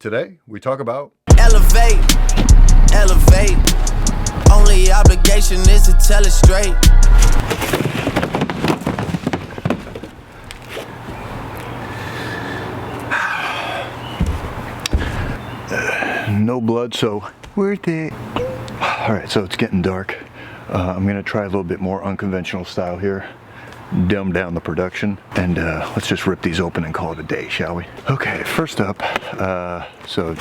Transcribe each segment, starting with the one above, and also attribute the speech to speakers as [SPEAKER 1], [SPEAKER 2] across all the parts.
[SPEAKER 1] Today, we talk about
[SPEAKER 2] elevate, elevate. Only obligation is to tell it straight.
[SPEAKER 1] no blood, so worth it. Alright, so it's getting dark. I'm gonna try a little bit more unconventional style here. Dumb down the production, and let's just rip these open and call it a day, shall we? Okay, first up, so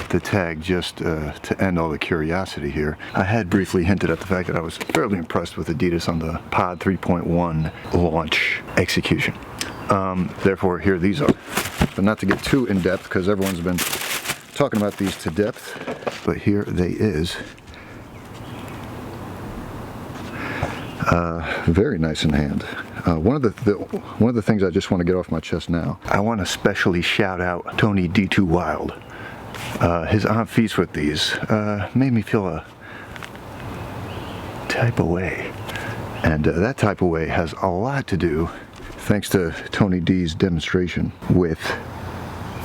[SPEAKER 1] the tag, just to end all the curiosity here, I had briefly hinted at the fact that I was fairly impressed with Adidas on the Pod 3.1 launch execution. Therefore, here these are. But not to get too in-depth, because everyone's been talking about these to depth, but here they is. Very nice in hand. One of the things I just want to get off my chest now, I want to specially shout out Tony D2 Wild. His on-feats with these made me feel a type of way, and that type of way has a lot to do, thanks to Tony D's demonstration, with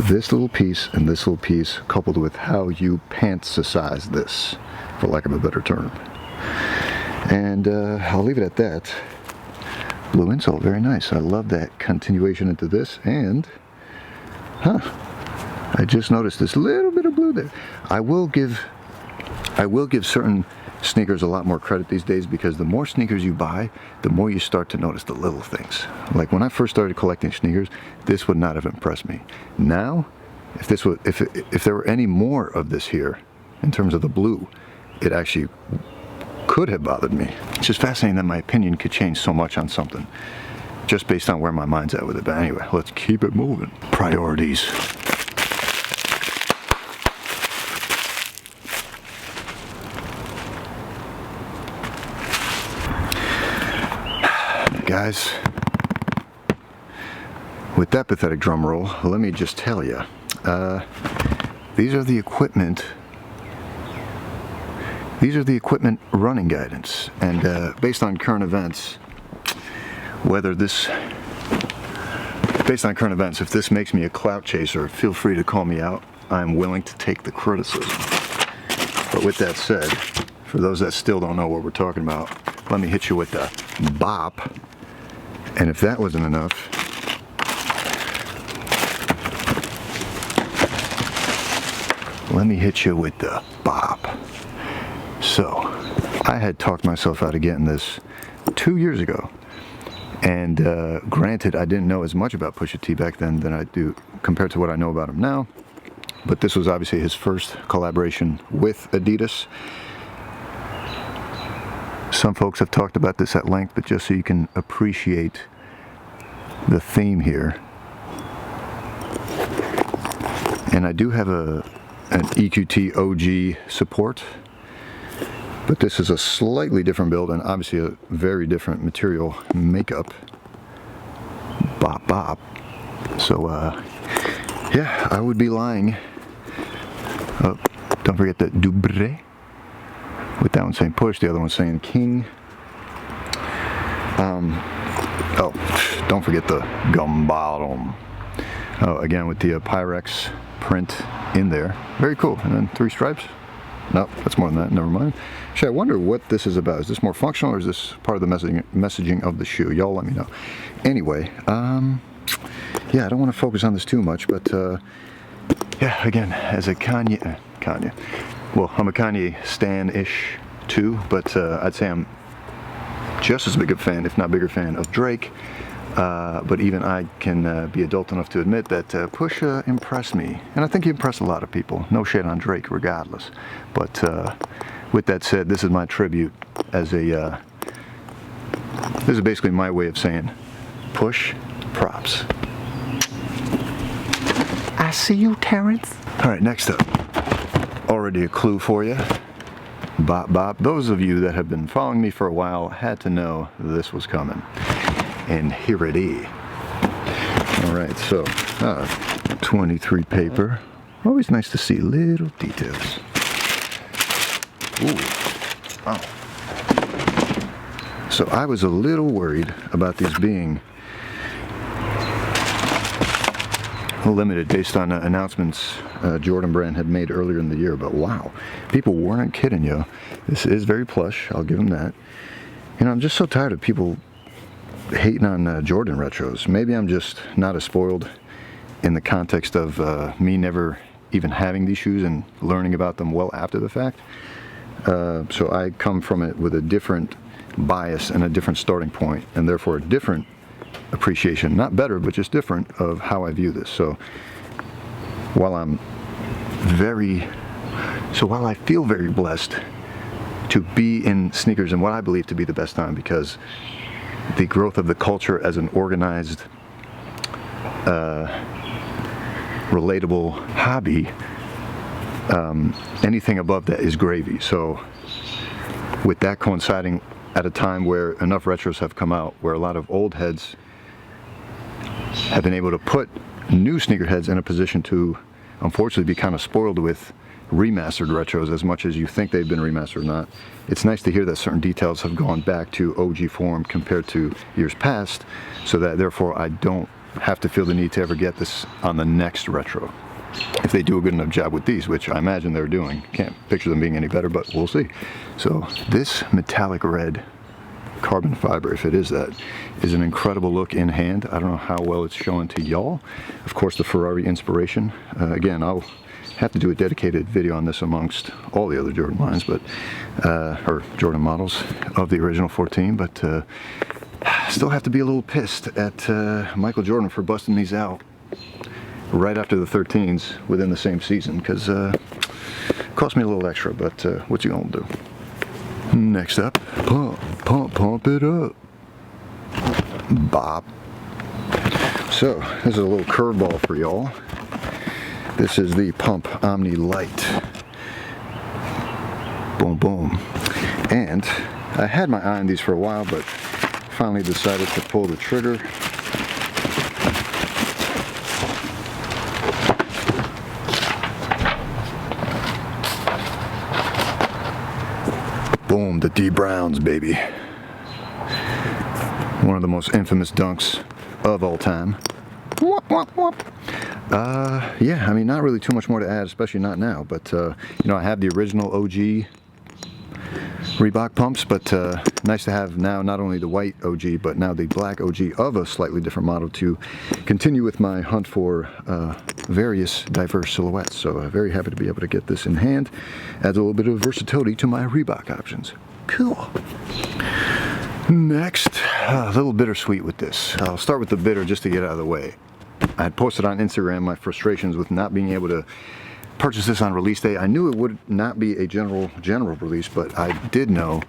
[SPEAKER 1] this little piece and this little piece, coupled with how you pants-size this, for lack of a better term. And I'll leave it at that. Blue insole, very nice. I love that continuation into this, and I just noticed this little bit of blue there. I will give certain sneakers a lot more credit these days, because the more sneakers you buy, the more you start to notice the little things. Like when I first started collecting sneakers, this would not have impressed me. Now, if there were any more of this here, in terms of the blue, it actually could have bothered me. It's just fascinating that my opinion could change so much on something just based on where my mind's at with it. But anyway, let's keep it moving. Priorities. Guys, with that pathetic drum roll, let me just tell you, these are the equipment running guidance, and based on current events, if this makes me a clout chaser, feel free to call me out. I'm willing to take the criticism. But with that said, for those that still don't know what we're talking about, let me hit you with the bop. And if that wasn't enough, let me hit you with the bop. So, I had talked myself out of getting this 2 years ago, and granted, I didn't know as much about Pusha T back then than I do compared to what I know about him now, but this was obviously his first collaboration with Adidas. Some folks have talked about this at length, but just so you can appreciate the theme here. And I do have an EQT OG support, but this is a slightly different build and obviously a very different material makeup. Bop bop. So yeah, I would be lying. Oh, don't forget the Dubre. With that one saying push, the other one saying king. Oh, don't forget the gum bottom. Oh, again with the Pyrex print in there. Very cool. And then 3 stripes. No, that's more than that. Never mind. Actually, I wonder what this is about. Is this more functional, or is this part of the messaging of the shoe? Y'all let me know. Anyway, yeah, I don't want to focus on this too much, but yeah, again, as a Kanye, well, I'm a Kanye stan-ish too, but I'd say I'm just as big a fan, if not bigger fan, of Drake. But even I can be adult enough to admit that Pusha impressed me, and I think he impressed a lot of people. No shade on Drake, regardless. But with that said, this is my tribute as a. This is basically my way of saying, Push, props. I see you, Terrence. All right, next up. Already a clue for you. Bop bop. Those of you that have been following me for a while had to know this was coming. And here it is. Alright, so 23 paper. Always nice to see little details. Ooh. Wow. So I was a little worried about these being limited based on announcements Jordan Brand had made earlier in the year. But wow, people weren't kidding you. This is very plush, I'll give them that. You know, I'm just so tired of people hating on Jordan retros. Maybe I'm just not as spoiled in the context of me never even having these shoes and learning about them well after the fact. So I come from it with a different bias and a different starting point, and therefore a different appreciation, not better, but just different, of how I view this. So while I feel very blessed to be in sneakers in what I believe to be the best time, because the growth of the culture as an organized, relatable hobby, anything above that is gravy. So with that coinciding at a time where enough retros have come out, where a lot of old heads have been able to put new sneakerheads in a position to, unfortunately, be kind of spoiled with remastered retros as much as you think they've been remastered or not. It's nice to hear that certain details have gone back to OG form compared to years past, so that therefore I don't have to feel the need to ever get this on the next retro. If they do a good enough job with these, which I imagine they're doing. Can't picture them being any better, but we'll see. So this metallic red carbon fiber, if it is that, is an incredible look in hand. I don't know how well it's showing to y'all. Of course, the Ferrari inspiration. Again, I'll have to do a dedicated video on this amongst all the other Jordan lines, but or Jordan models of the original 14, but still have to be a little pissed at Michael Jordan for busting these out right after the 13s within the same season, because it cost me a little extra, but what you gonna do? Next up, pump it up, bop. So this is a little curveball for y'all. This is the Pump Omni Lite. Boom, boom. And I had my eye on these for a while, but finally decided to pull the trigger. Boom, the D Browns, baby. One of the most infamous dunks of all time. Whoop, whoop, whoop. Yeah, I mean, not really too much more to add, especially not now, but you know, I have the original OG Reebok pumps, but nice to have now not only the white OG, but now the black OG of a slightly different model to continue with my hunt for various diverse silhouettes. So very happy to be able to get this in hand. Adds a little bit of versatility to my Reebok options. Cool. Next, a little bittersweet with this. I'll start with the bitter just to get out of the way. I had posted on Instagram my frustrations with not being able to purchase this on release day. I knew it would not be a general release, but I did know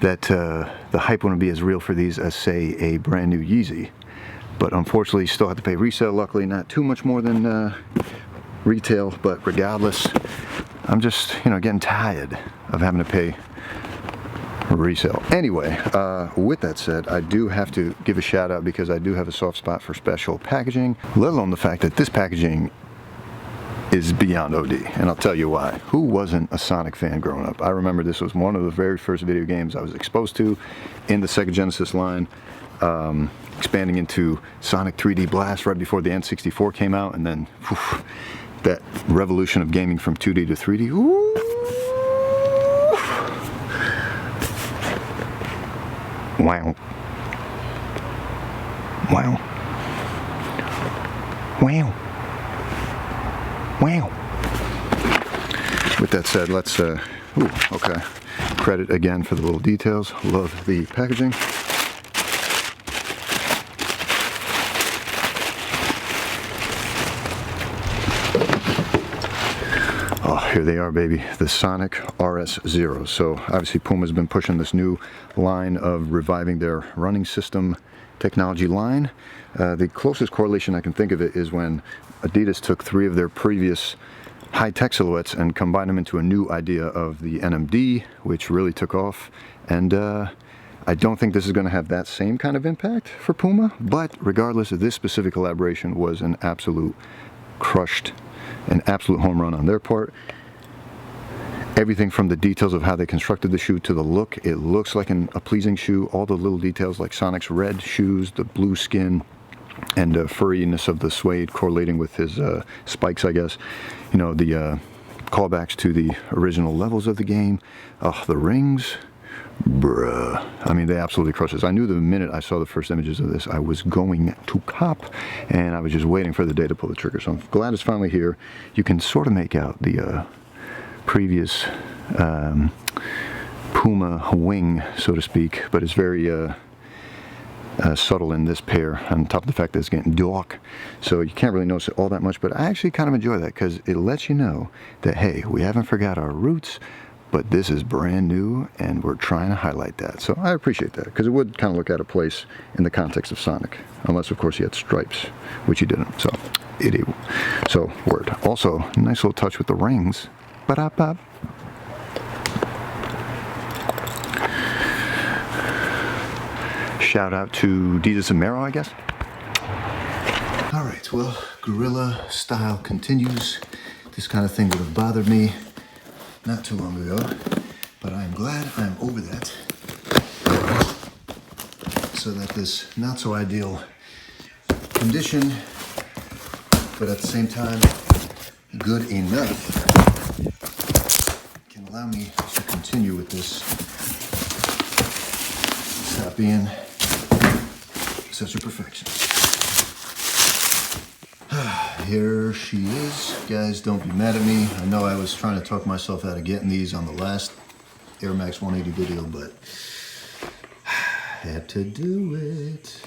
[SPEAKER 1] that the hype wouldn't be as real for these as, say, a brand new Yeezy. But unfortunately, you still have to pay resale. Luckily, not too much more than retail, but regardless, I'm just, you know, getting tired of having to pay resale. Anyway, with that said, I do have to give a shout out because I do have a soft spot for special packaging, let alone the fact that this packaging is beyond OD, and I'll tell you why. Who wasn't a Sonic fan growing up? I remember this was one of the very first video games I was exposed to in the Sega Genesis line, expanding into Sonic 3D Blast right before the N64 came out, and then whew, that revolution of gaming from 2D to 3D. Ooh. Wow. Wow. Wow. Wow. With that said, let's, okay. Credit again for the little details. Love the packaging. Oh, here they are, baby. The Sonic RS-0. So obviously Puma's been pushing this new line of reviving their running system technology line. The closest correlation I can think of it is when Adidas took 3 of their previous high-tech silhouettes and combined them into a new idea of the NMD, which really took off. And I don't think this is going to have that same kind of impact for Puma, but regardless, this specific collaboration was an absolute home run on their part. Everything from the details of how they constructed the shoe to the look, it looks like a pleasing shoe. All the little details like Sonic's red shoes, the blue skin, and furriness of the suede correlating with his spikes, I guess. You know, the callbacks to the original levels of the game. The rings, bruh. I mean, they absolutely crush this. I knew the minute I saw the first images of this, I was going to cop, and I was just waiting for the day to pull the trigger. So I'm glad it's finally here. You can sort of make out the previous puma wing, so to speak, but it's very subtle in this pair, on top of the fact that it's getting dark, so you can't really notice it all that much. But I actually kind of enjoy that because it lets you know that, hey, we haven't forgot our roots, but this is brand new and we're trying to highlight that. So I appreciate that, because it would kind of look out of place in the context of Sonic, unless of course he had stripes, which he didn't. So idiot. So word. Also, nice little touch with the rings. Ba-da-ba. Shout out to adidas and Mero, I guess. All right, well, guerrilla style continues. This kind of thing would have bothered me not too long ago, but I'm glad I'm over that, so that this not so ideal condition, but at the same time good enough, can allow me to continue with this. Stop being such a perfection. Here she is. Guys, don't be mad at me. I know I was trying to talk myself out of getting these on the last Air Max 180 video, but had to do it.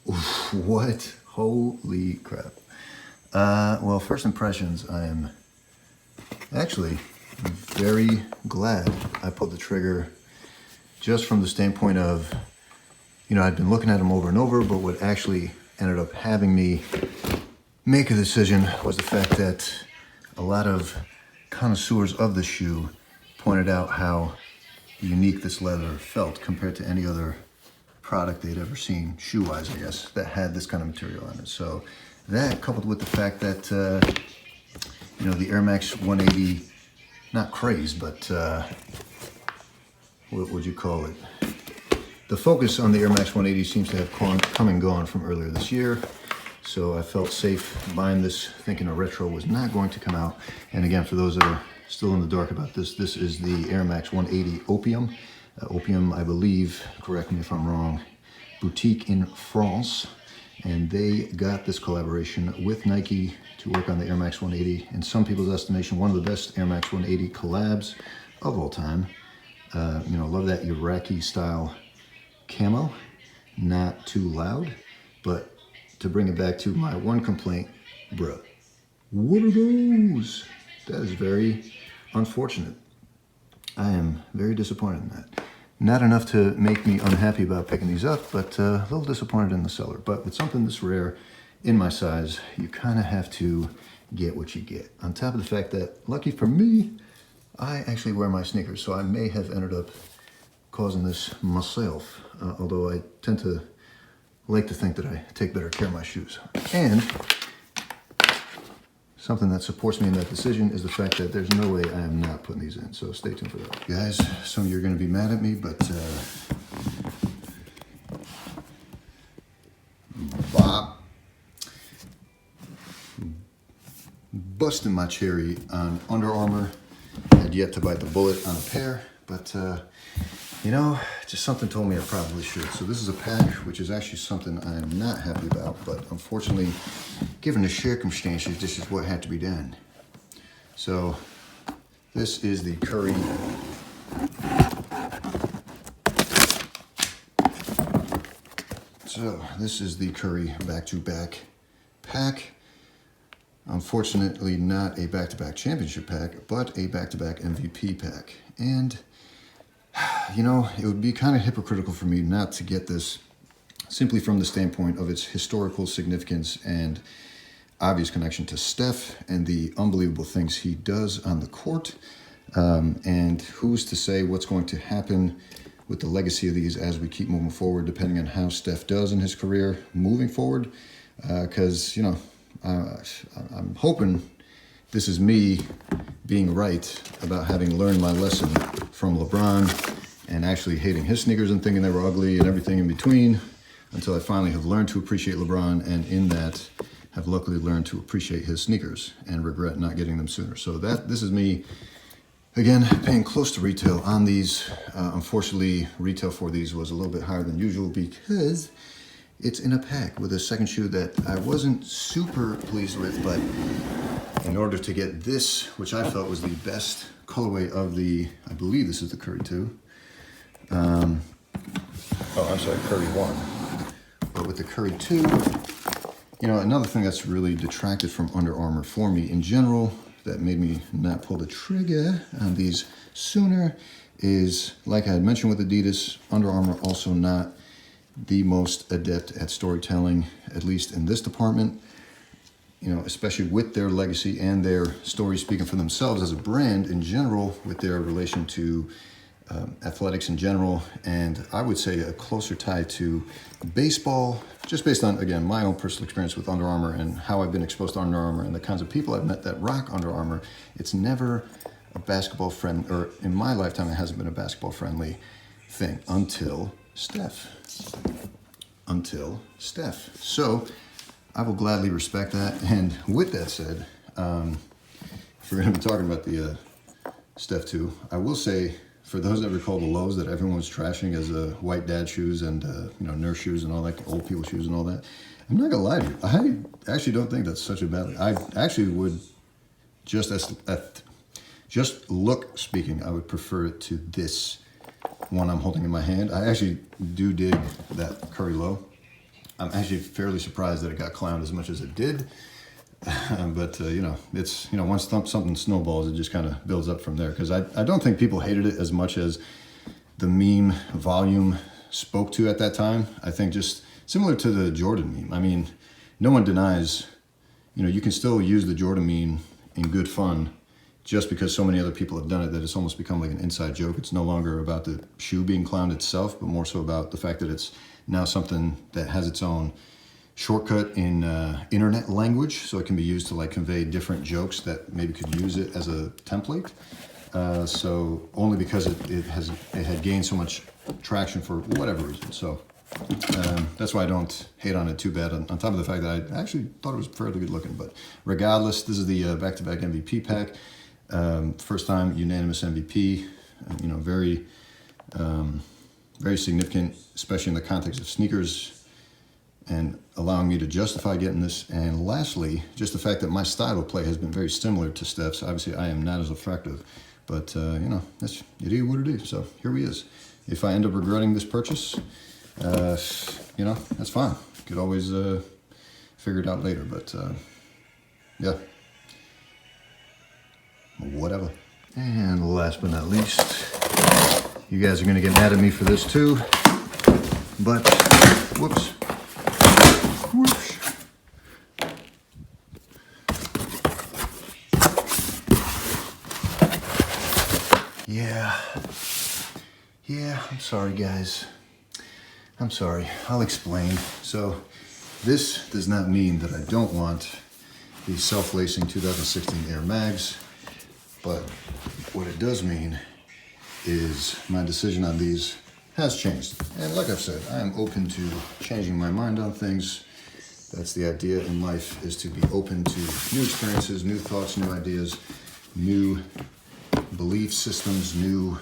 [SPEAKER 1] Oof, what? Holy crap. Well, first impressions, I am actually very glad I pulled the trigger, just from the standpoint of, you know, I'd been looking at them over and over, but what actually ended up having me make a decision was the fact that a lot of connoisseurs of the shoe pointed out how unique this leather felt compared to any other product they'd ever seen, shoe-wise, I guess, that had this kind of material on it. So that, coupled with the fact that, you know, the Air Max 180, not craze, but what would you call it? The focus on the Air Max 180 seems to have come and gone from earlier this year, so I felt safe buying this, thinking a retro was not going to come out. And again, for those that are still in the dark about this, this is the Air Max 180 Opium. Opium, I believe, correct me if I'm wrong, boutique in France, and they got this collaboration with Nike to work on the Air Max 180. In some people's estimation, one of the best Air Max 180 collabs of all time. You know, love that Iraqi style camo, not too loud, but to bring it back to my one complaint, bruh, what are those? That is very unfortunate. I am very disappointed in that. Not enough to make me unhappy about picking these up, but a little disappointed in the seller. But with something this rare in my size, you kind of have to get what you get. On top of the fact that, lucky for me, I actually wear my sneakers, so I may have ended up causing this myself, although I tend to like to think that I take better care of my shoes. And something that supports me in that decision is the fact that there's no way I am not putting these in, so stay tuned for that. Guys, some of you are going to be mad at me, but busting my cherry on Under Armour. Had yet to bite the bullet on a pair, but you know, just something told me I probably should. So this is a pack, which is actually something I am not happy about, but unfortunately, given the circumstances, this is what had to be done. So this is the Curry back-to-back pack. Unfortunately, not a back-to-back championship pack, but a back-to-back MVP pack. And, you know, it would be kind of hypocritical for me not to get this simply from the standpoint of its historical significance and obvious connection to Steph and the unbelievable things he does on the court. And who's to say what's going to happen with the legacy of these as we keep moving forward, depending on how Steph does in his career moving forward. Because, you know, I'm hoping this is me being right about having learned my lesson from LeBron and actually hating his sneakers and thinking they were ugly and everything in between. until I finally have learned to appreciate LeBron, and in that have luckily learned to appreciate his sneakers and regret not getting them sooner. So this is me, again, paying close to retail on these. Unfortunately, retail for these was a little bit higher than usual because it's in a pack with a second shoe that I wasn't super pleased with, but in order to get this, which I felt was the best colorway of the, I believe this is the Curry 2. Oh, I'm sorry, Curry 1. But with the Curry 2, you know, another thing that's really detracted from Under Armour for me in general, that made me not pull the trigger on these sooner, is, like I had mentioned with Adidas, Under Armour also not the most adept at storytelling, at least in this department. You know, especially with their legacy and their story speaking for themselves as a brand in general, with their relation to athletics in general, and I would say a closer tie to baseball, just based on, again, my own personal experience with Under Armour and how I've been exposed to Under Armour and the kinds of people I've met that rock Under Armour. It's never a basketball friend, or in my lifetime, it hasn't been a basketball friendly thing until Steph. So I will gladly respect that. And with that said, if we're going to be talking about the Steph 2, I will say, for those that recall the lows that everyone was trashing as white dad shoes and you know, nurse shoes and all that, old people shoes and all that, I'm not gonna lie to you, I actually don't think that's such a bad thing. I actually would, just look speaking, I would prefer it to this one I'm holding in my hand. I actually do dig that Curry low. I'm actually fairly surprised that it got clowned as much as it did. But you know, it's, you know, once something snowballs, it just kind of builds up from there. Because I don't think people hated it as much as the meme volume spoke to at that time. I think just similar to the Jordan meme. I mean, no one denies, you know, you can still use the Jordan meme in good fun, just because so many other people have done it that it's almost become like an inside joke. It's no longer about the shoe being clowned itself, but more so about the fact that it's now something that has its own shortcut in internet language, so it can be used to like convey different jokes that maybe could use it as a template. So only because it had gained so much traction for whatever reason. So that's why I don't hate on it too bad. On top of the fact that I actually thought it was fairly good looking. But regardless, this is the back-to-back MVP pack. First time unanimous MVP. You know, very significant, especially in the context of sneakers, and allowing me to justify getting this. And lastly, just the fact that my style of play has been very similar to Steph's. Obviously, I am not as effective, but you know, it is what it is. So here he is. If I end up regretting this purchase, you know, that's fine. Could always figure it out later, but yeah, whatever. And last but not least, you guys are gonna get mad at me for this too, but whoops. Yeah, I'm sorry guys. I'm sorry, I'll explain. So this does not mean that I don't want these self-lacing 2016 Air Mags, but what it does mean is my decision on these has changed. And like I've said, I am open to changing my mind on things. That's the idea in life, is to be open to new experiences, new thoughts, new ideas, new belief systems, new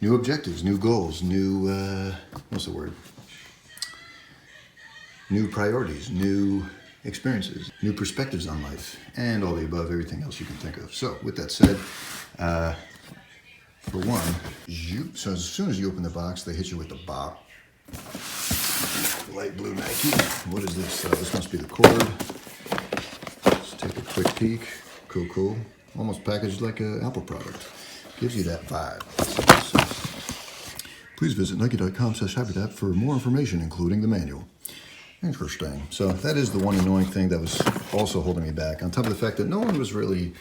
[SPEAKER 1] objectives, new goals, new new priorities, new experiences, new perspectives on life, and all the above, everything else you can think of. So with that said, for one, so as soon as you open the box, they hit you with the bop. Light blue Nike. What is this? This must be the cord. Let's take a quick peek. Cool. Almost packaged like an Apple product. Gives you that vibe. Please visit Nike.com/hyperadapt for more information, including the manual. Interesting. So that is the one annoying thing that was also holding me back. On top of the fact that no one was really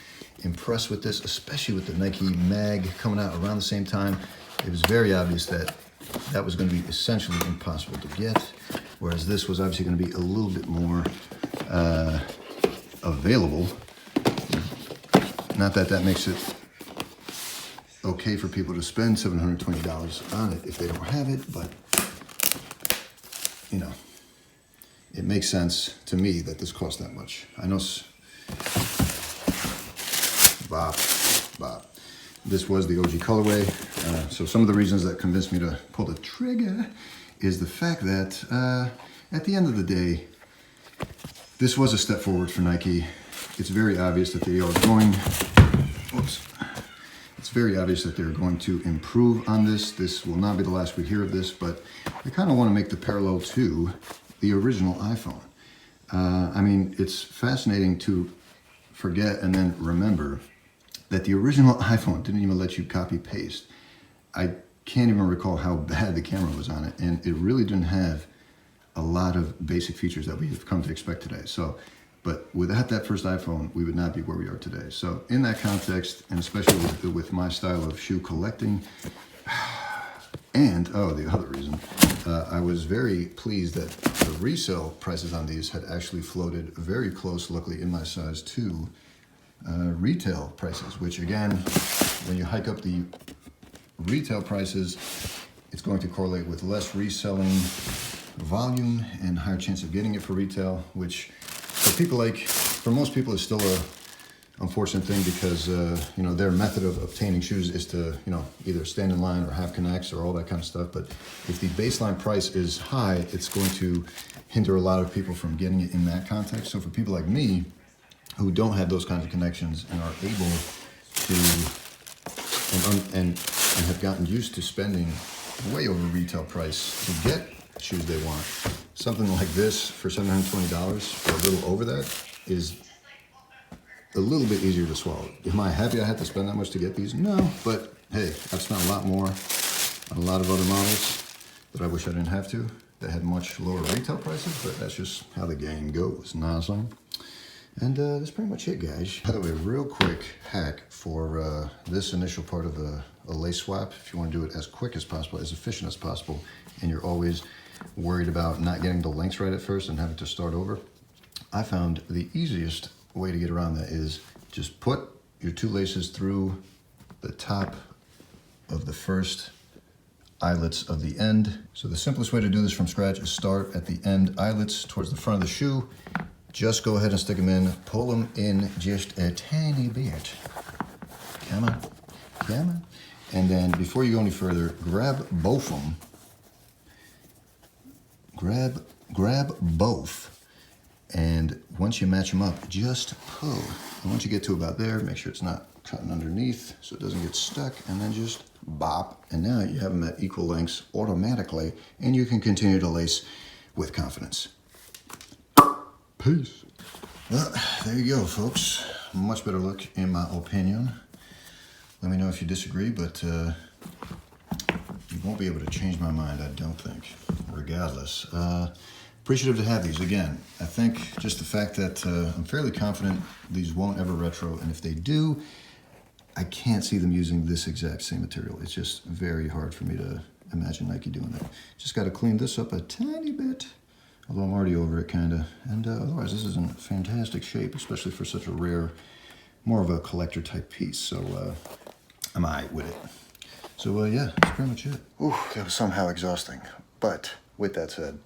[SPEAKER 1] impressed with this, especially with the Nike mag coming out around the same time. It was very obvious that that was going to be essentially impossible to get, whereas this was obviously going to be a little bit more available. Not that that makes it okay for people to spend $720 on it if they don't have it, but you know, it makes sense to me that this costs that much. I know, Bob. This was the OG colorway, so some of the reasons that convinced me to pull the trigger is the fact that at the end of the day, this was a step forward for Nike. It's very obvious that they are going, it's very obvious that they're going to improve on this. This will not be the last we hear of this, but I kind of want to make the parallel to the original iPhone. I mean, it's fascinating to forget and then remember that the original iPhone didn't even let you copy paste. I can't even recall how bad the camera was on it, and it really didn't have a lot of basic features that we've come to expect today. So, but without that first iPhone, we would not be where we are today. So in that context, and especially with my style of shoe collecting, and the other reason, I was very pleased that the resale prices on these had actually floated very close, luckily in my size, to retail prices, which again, when you hike up the retail prices, it's going to correlate with less reselling volume and higher chance of getting it for retail, which for most people is still a unfortunate thing because you know, their method of obtaining shoes is to, you know, either stand in line or have connects or all that kind of stuff. But if the baseline price is high, it's going to hinder a lot of people from getting it in that context. So for people like me who don't have those kinds of connections and are able to and have gotten used to spending way over retail price to get shoes they want, something like this for $720 or a little over that is a little bit easier to swallow. Am I happy I had to spend that much to get these? No, but hey, I've spent a lot more on a lot of other models that I wish I didn't have to, that had much lower retail prices, but that's just how the game goes. Know what I'm saying? And that's pretty much it, guys. By the way, real quick hack for this initial part of a lace swap, if you want to do it as quick as possible, as efficient as possible, and you're always worried about not getting the lengths right at first and having to start over, I found the easiest way to get around that is just put your two laces through the top of the first eyelets of the end. So the simplest way to do this from scratch is start at the end eyelets towards the front of the shoe. Just go ahead and stick them in, pull them in just a tiny bit. Come on, come on. And then before you go any further, grab both of them. Grab both. And once you match them up, just pull. And once you get to about there, make sure it's not cutting underneath so it doesn't get stuck, and then just bop. And now you have them at equal lengths automatically, and you can continue to lace with confidence. Peace. Well, there you go, folks. Much better look, in my opinion. Let me know if you disagree, but you won't be able to change my mind, I don't think, regardless. Appreciative to have these. Again, I think just the fact that I'm fairly confident these won't ever retro, and if they do, I can't see them using this exact same material. It's just very hard for me to imagine Nike doing that. Just got to clean this up a tiny bit. Although I'm already over it, kind of. And otherwise, this is in fantastic shape, especially for such a rare, more of a collector type piece. So I'm all right with it. So yeah, that's pretty much it. Ooh, that was somehow exhausting. But with that said,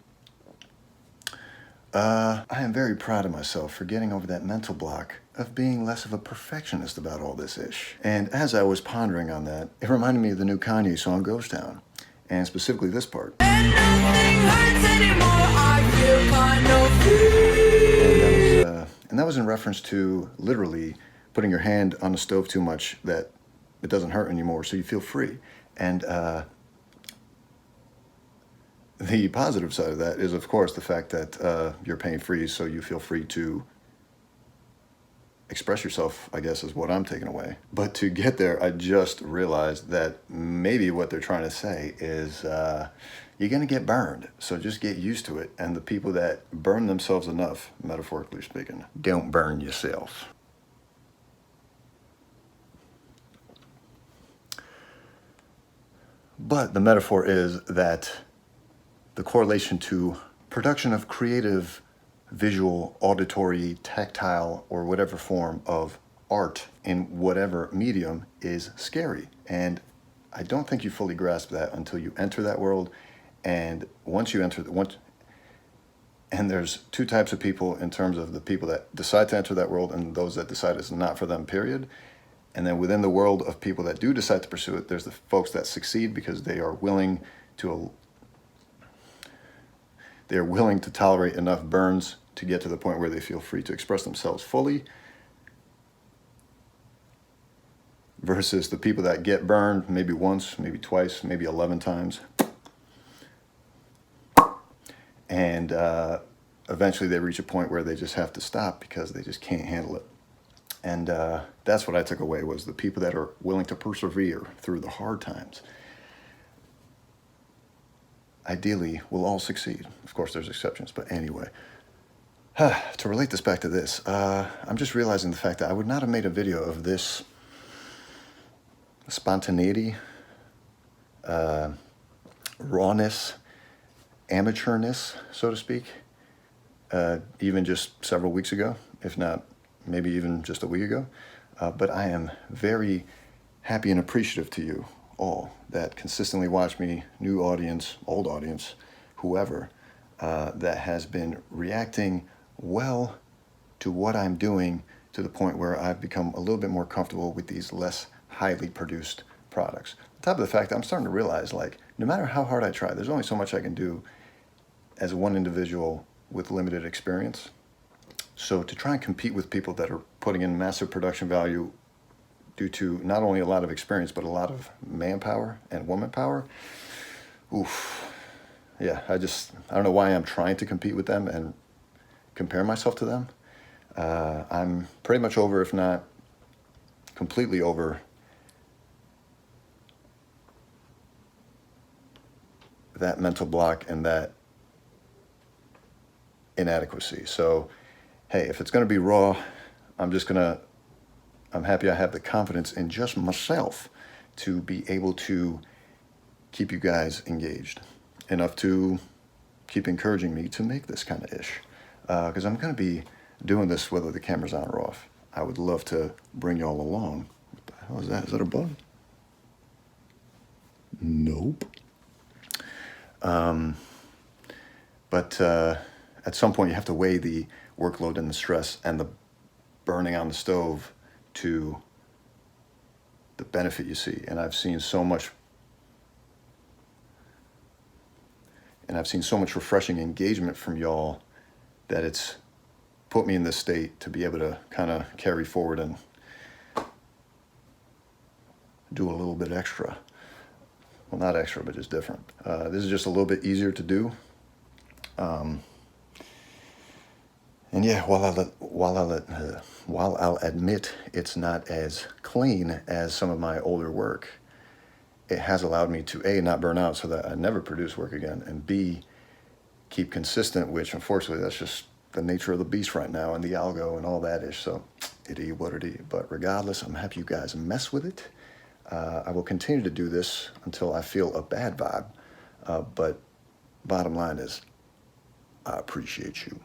[SPEAKER 1] I am very proud of myself for getting over that mental block of being less of a perfectionist about all this ish. And as I was pondering on that, it reminded me of the new Kanye song, Ghost Town. And specifically this part. And nothing hurts anymore, I feel kind of free. And that was in reference to literally putting your hand on the stove too much that it doesn't hurt anymore, so you feel free. And the positive side of that is, of course, the fact that you're pain free, so you feel free to express yourself, I guess, is what I'm taking away. But to get there, I just realized that maybe what they're trying to say is you're gonna get burned, so just get used to it. And the people that burn themselves enough, metaphorically speaking, don't burn yourself. But the metaphor is that the correlation to production of creative, visual, auditory, tactile, or whatever form of art in whatever medium is scary. And I don't think you fully grasp that until you enter that world. And once you enter, and there's two types of people in terms of the people that decide to enter that world and those that decide it's not for them, period. And then within the world of people that do decide to pursue it, there's the folks that succeed because they are willing to tolerate enough burns to get to the point where they feel free to express themselves fully, versus the people that get burned maybe once, maybe twice, maybe 11 times. And eventually they reach a point where they just have to stop because they just can't handle it. And that's what I took away, was the people that are willing to persevere through the hard times, ideally will all succeed. Of course, there's exceptions, but anyway. To relate this back to this, I'm just realizing the fact that I would not have made a video of this spontaneity, rawness, amateurness, so to speak, even just several weeks ago, if not maybe even just a week ago. But I am very happy and appreciative to you all that consistently watch me, new audience, old audience, whoever, that has been reacting well to what I'm doing, to the point where I've become a little bit more comfortable with these less highly produced products. On top of the fact that I'm starting to realize, like, no matter how hard I try, there's only so much I can do as one individual with limited experience. So to try and compete with people that are putting in massive production value due to not only a lot of experience, but a lot of manpower and woman power, oof. Yeah, I don't know why I'm trying to compete with them and compare myself to them. I'm pretty much over, if not completely over, that mental block and that inadequacy. So, hey, if it's going to be raw, I'm happy I have the confidence in just myself to be able to keep you guys engaged enough to keep encouraging me to make this kind of ish. Because I'm going to be doing this whether the camera's on or off. I would love to bring y'all along. What the hell is that? Is that a bug? Nope. But at some point you have to weigh the workload and the stress and the burning on the stove to the benefit you see. And I've seen so much refreshing engagement from y'all that it's put me in this state to be able to kind of carry forward and do a little bit extra. Well, not extra, but just different. This is just a little bit easier to do. And yeah, while I'll admit it's not as clean as some of my older work, it has allowed me to A, not burn out so that I never produce work again, and B, keep consistent, which unfortunately that's just the nature of the beast right now, and the algo and all that ish. So it is what it is. But regardless, I'm happy you guys mess with it. I will continue to do this until I feel a bad vibe. But bottom line is, I appreciate you.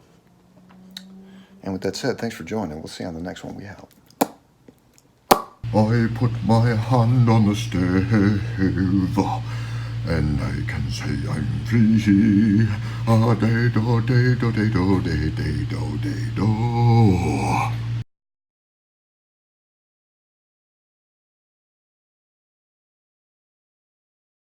[SPEAKER 1] And with that said, thanks for joining. We'll see you on the next one. We out. I put my hand on the stave, and I can say I'm free. Ah, day do, day do, day do, day do, day do.